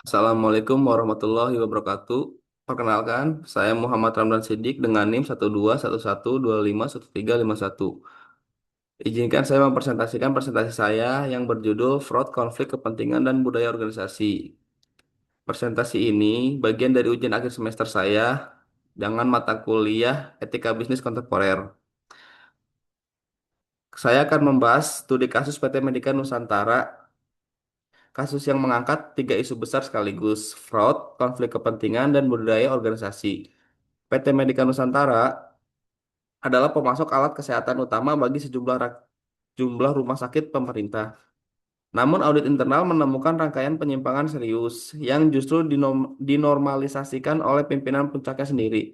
Assalamualaikum warahmatullahi wabarakatuh. Perkenalkan, saya Muhammad Ramdan Siddiq dengan NIM 12112511351. Izinkan saya mempresentasikan presentasi saya yang berjudul Fraud, Konflik Kepentingan dan Budaya Organisasi. Presentasi ini bagian dari ujian akhir semester saya dengan mata kuliah Etika Bisnis Kontemporer. Saya akan membahas studi kasus PT Medika Nusantara, kasus yang mengangkat tiga isu besar sekaligus, fraud, konflik kepentingan, dan budaya organisasi. PT Medika Nusantara adalah pemasok alat kesehatan utama bagi jumlah rumah sakit pemerintah. Namun audit internal menemukan rangkaian penyimpangan serius yang justru dinormalisasikan oleh pimpinan puncaknya sendiri.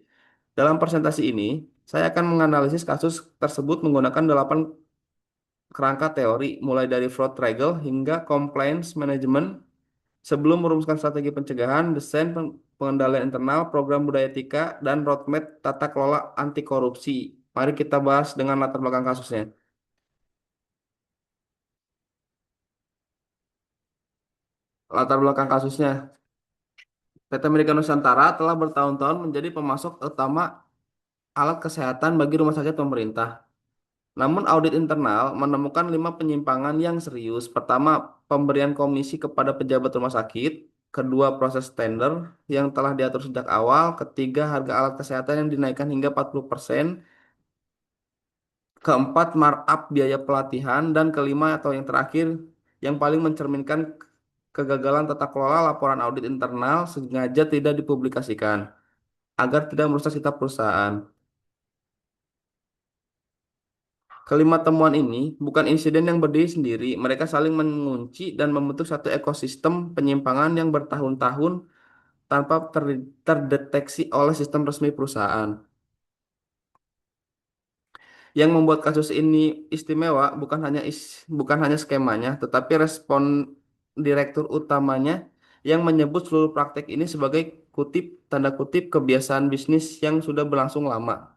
Dalam presentasi ini, saya akan menganalisis kasus tersebut menggunakan 8 kerangka teori, mulai dari fraud triangle hingga compliance management, sebelum merumuskan strategi pencegahan, desain pengendalian internal, program budaya etika, dan roadmap tata kelola anti korupsi. Mari kita bahas dengan latar belakang kasusnya. Latar belakang kasusnya, PT Medika Nusantara telah bertahun-tahun menjadi pemasok utama alat kesehatan bagi rumah sakit pemerintah. Namun audit internal menemukan 5 penyimpangan yang serius. Pertama, pemberian komisi kepada pejabat rumah sakit. Kedua, proses tender yang telah diatur sejak awal. Ketiga, harga alat kesehatan yang dinaikkan hingga 40%. Keempat, markup biaya pelatihan. Dan kelima atau yang terakhir, yang paling mencerminkan kegagalan tata kelola laporan audit internal sengaja tidak dipublikasikan agar tidak merusak citra perusahaan. Kelima temuan ini bukan insiden yang berdiri sendiri, mereka saling mengunci dan membentuk satu ekosistem penyimpangan yang bertahun-tahun tanpa terdeteksi oleh sistem resmi perusahaan. Yang membuat kasus ini istimewa bukan hanya skemanya, tetapi respon direktur utamanya yang menyebut seluruh praktek ini sebagai kutip tanda kutip kebiasaan bisnis yang sudah berlangsung lama.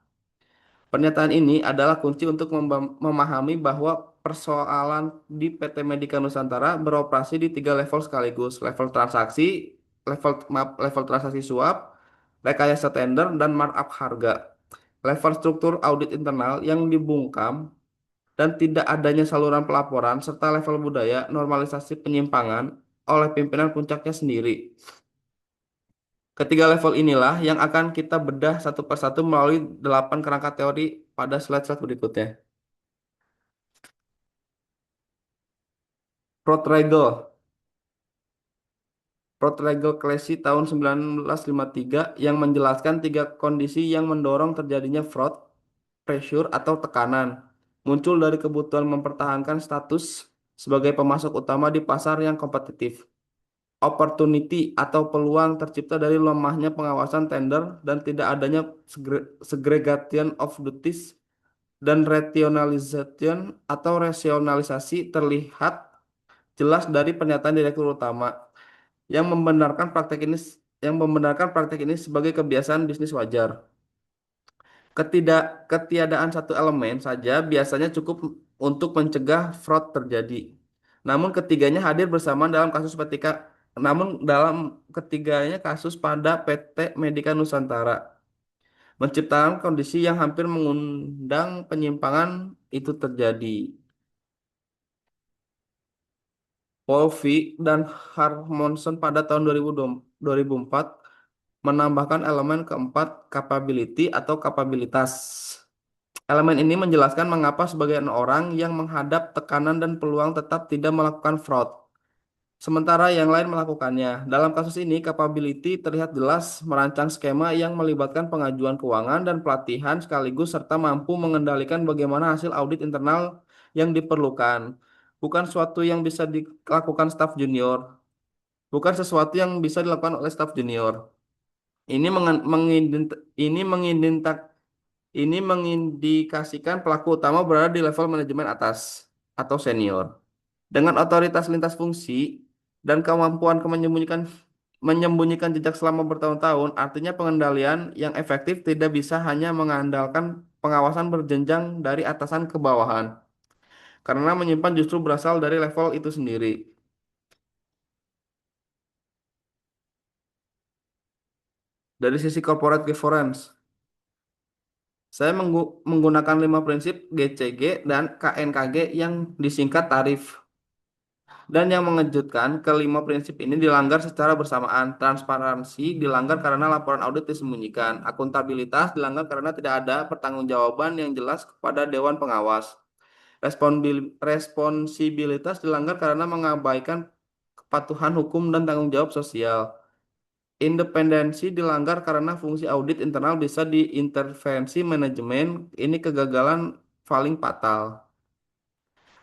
Pernyataan ini adalah kunci untuk memahami bahwa persoalan di PT Medika Nusantara beroperasi di tiga level sekaligus, level transaksi suap, rekayasa tender, dan markup harga. Level struktur audit internal yang dibungkam dan tidak adanya saluran pelaporan serta level budaya normalisasi penyimpangan oleh pimpinan puncaknya sendiri. Ketiga level inilah yang akan kita bedah satu persatu melalui 8 kerangka teori pada slide-slide berikutnya. Protregel, Protregel Classy tahun 1953 yang menjelaskan tiga kondisi yang mendorong terjadinya fraud, pressure, atau tekanan. Muncul dari kebutuhan mempertahankan status sebagai pemasok utama di pasar yang kompetitif. Opportunity atau peluang tercipta dari lemahnya pengawasan tender dan tidak adanya segregation of duties dan rasionalisasi terlihat jelas dari pernyataan direktur utama yang membenarkan praktek ini sebagai kebiasaan bisnis wajar. Ketiadaan satu elemen saja biasanya cukup untuk mencegah fraud terjadi. Namun ketiganya hadir bersamaan dalam kasus ketika namun dalam ketiganya kasus pada PT Medika Nusantara menciptakan kondisi yang hampir mengundang penyimpangan itu terjadi. Wolfe dan Harmonson pada tahun 2004 menambahkan elemen keempat, capability atau kapabilitas. Elemen ini menjelaskan mengapa sebagian orang yang menghadap tekanan dan peluang tetap tidak melakukan fraud, sementara yang lain melakukannya. Dalam kasus ini, capability terlihat jelas merancang skema yang melibatkan pengajuan keuangan dan pelatihan sekaligus serta mampu mengendalikan bagaimana hasil audit internal yang diperlukan. Bukan suatu yang bisa dilakukan staf junior, bukan sesuatu yang bisa dilakukan oleh staf junior. Ini mengen- mengident- ini mengident- ini mengindikasikan pelaku utama berada di level manajemen atas atau senior. Dengan otoritas lintas fungsi dan kemampuan menyembunyikan jejak selama bertahun-tahun, artinya pengendalian yang efektif tidak bisa hanya mengandalkan pengawasan berjenjang dari atasan ke bawahan, karena menyimpan justru berasal dari level itu sendiri. Dari sisi corporate governance, saya menggunakan 5 prinsip GCG dan KNKG yang disingkat tarif. Dan yang mengejutkan, kelima prinsip ini dilanggar secara bersamaan. Transparansi dilanggar karena laporan audit disembunyikan. Akuntabilitas dilanggar karena tidak ada pertanggungjawaban yang jelas kepada Dewan Pengawas. Responsibilitas dilanggar karena mengabaikan kepatuhan hukum dan tanggung jawab sosial. Independensi dilanggar karena fungsi audit internal bisa diintervensi manajemen. Ini kegagalan paling fatal.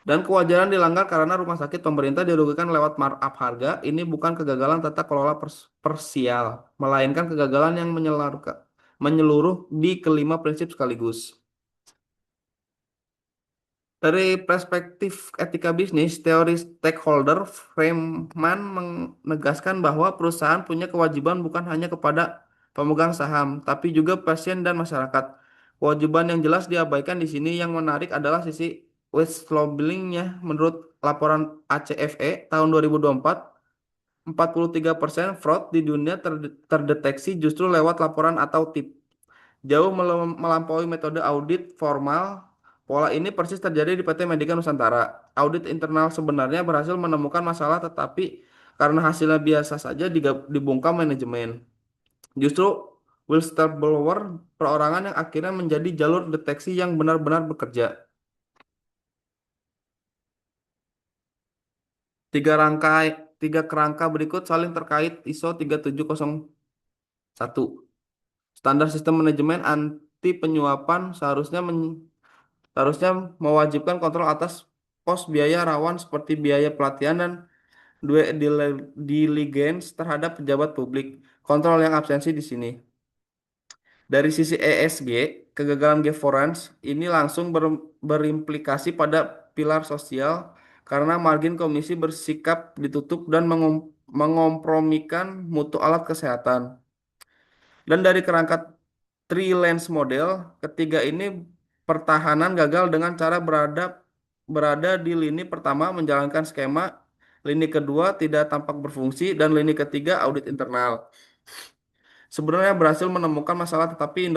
Dan kewajaran dilanggar karena rumah sakit pemerintah dirugikan lewat markup harga. Ini bukan kegagalan tata kelola parsial, melainkan kegagalan yang menyeluruh di kelima prinsip sekaligus. Dari perspektif etika bisnis, teori stakeholder, Freeman menegaskan bahwa perusahaan punya kewajiban bukan hanya kepada pemegang saham, tapi juga pasien dan masyarakat. Kewajiban yang jelas diabaikan di sini. Yang menarik adalah sisi whistleblowing-nya. Menurut laporan ACFE tahun 2024, 43% fraud di dunia terdeteksi justru lewat laporan atau tip. Jauh melampaui metode audit formal. Pola ini persis terjadi di PT Medika Nusantara. Audit internal sebenarnya berhasil menemukan masalah, tetapi karena hasilnya biasa saja dibungkam manajemen. Justru whistleblower perorangan yang akhirnya menjadi jalur deteksi yang benar-benar bekerja. Tiga rangkai, tiga kerangka berikut saling terkait. ISO 3701. Standar sistem manajemen anti penyuapan seharusnya mewajibkan kontrol atas pos biaya rawan seperti biaya pelatihan dan due diligence terhadap pejabat publik. Kontrol yang absensi di sini. Dari sisi ESG, kegagalan governance ini langsung berimplikasi pada pilar sosial karena margin komisi bersikap ditutup dan mengompromikan mutu alat kesehatan. Dan dari kerangka three lens model, ketiga ini pertahanan gagal dengan cara berada di lini pertama menjalankan skema, lini kedua tidak tampak berfungsi, dan lini ketiga audit internal. Sebenarnya berhasil menemukan masalah tetapi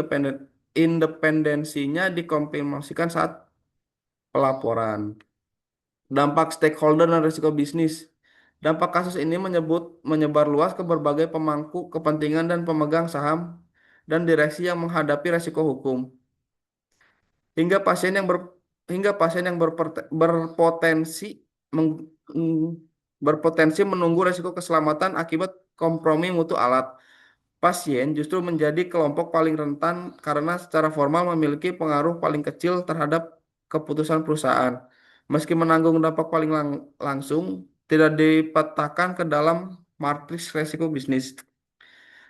independensinya dikonfirmasikan saat pelaporan. Dampak stakeholder dan risiko bisnis. Dampak kasus ini menyebar luas ke berbagai pemangku kepentingan dan pemegang saham dan direksi yang menghadapi risiko hukum. Hingga pasien yang ber, hingga pasien yang meng- mm, berpotensi menunggu risiko keselamatan akibat kompromi mutu alat. Pasien justru menjadi kelompok paling rentan karena secara formal memiliki pengaruh paling kecil terhadap keputusan perusahaan. Meski menanggung dampak paling langsung, tidak dipetakan ke dalam matriks resiko bisnis.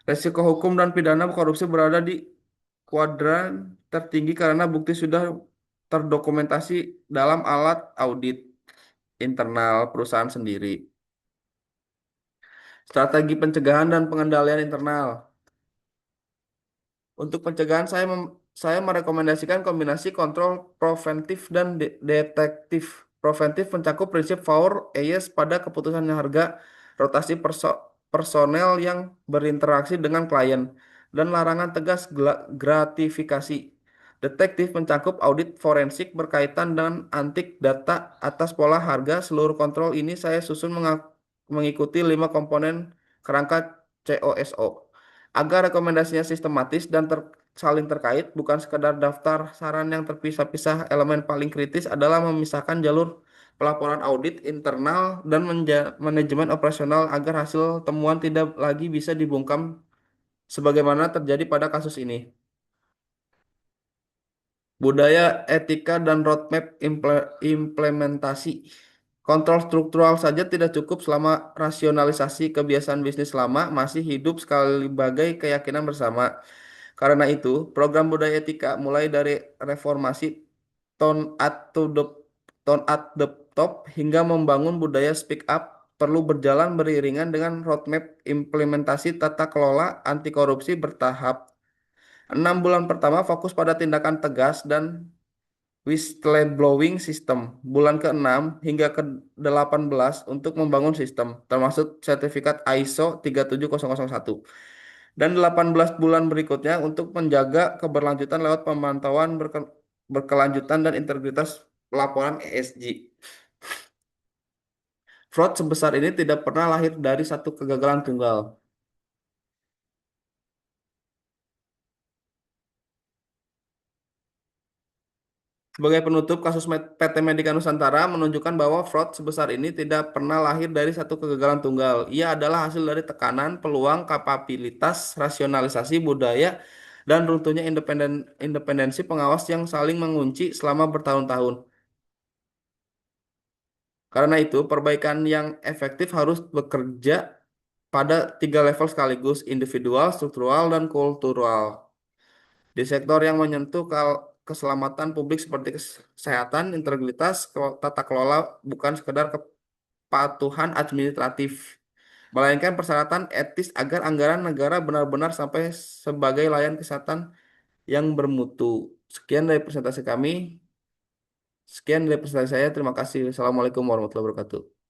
Resiko hukum dan pidana korupsi berada di kuadran tertinggi karena bukti sudah terdokumentasi dalam alat audit internal perusahaan sendiri. Strategi pencegahan dan pengendalian internal. Untuk pencegahan saya merekomendasikan kombinasi kontrol preventif dan detektif. Preventif mencakup prinsip FOUR, AES pada keputusan harga, rotasi personel yang berinteraksi dengan klien, dan larangan tegas gratifikasi. Detektif mencakup audit forensik berkaitan dengan antik data atas pola harga. Seluruh kontrol ini saya susun mengikuti 5 komponen kerangka COSO agar rekomendasinya sistematis dan saling terkait, bukan sekedar daftar saran yang terpisah-pisah. Elemen paling kritis adalah memisahkan jalur pelaporan audit internal dan manajemen operasional agar hasil temuan tidak lagi bisa dibungkam sebagaimana terjadi pada kasus ini. Budaya, etika, dan roadmap implementasi. Kontrol struktural saja tidak cukup selama rasionalisasi kebiasaan bisnis lama masih hidup sebagai keyakinan bersama. Karena itu, program budaya etika mulai dari reformasi tone at to the tone at the top hingga membangun budaya speak up perlu berjalan beriringan dengan roadmap implementasi tata kelola anti korupsi bertahap. 6 bulan pertama fokus pada tindakan tegas dan whistleblowing system. Bulan ke-6 hingga ke-18 untuk membangun sistem, termasuk sertifikat ISO 37001. dan 18 bulan berikutnya untuk menjaga keberlanjutan lewat pemantauan berkelanjutan dan integritas laporan ESG. Fraud sebesar ini tidak pernah lahir dari satu kegagalan tunggal. Sebagai penutup, kasus PT Medika Nusantara menunjukkan bahwa fraud sebesar ini tidak pernah lahir dari satu kegagalan tunggal. Ia adalah hasil dari tekanan, peluang, kapabilitas, rasionalisasi budaya, dan runtuhnya independensi pengawas yang saling mengunci selama bertahun-tahun. Karena itu, perbaikan yang efektif harus bekerja pada tiga level sekaligus, individual, struktural, dan kultural. Di sektor yang menyentuh keselamatan publik seperti kesehatan, integritas, tata kelola bukan sekedar kepatuhan administratif, melainkan persyaratan etis agar anggaran negara benar-benar sampai sebagai layan kesehatan yang bermutu. Sekian dari presentasi kami. Sekian dari presentasi saya. Terima kasih. Assalamualaikum warahmatullahi wabarakatuh.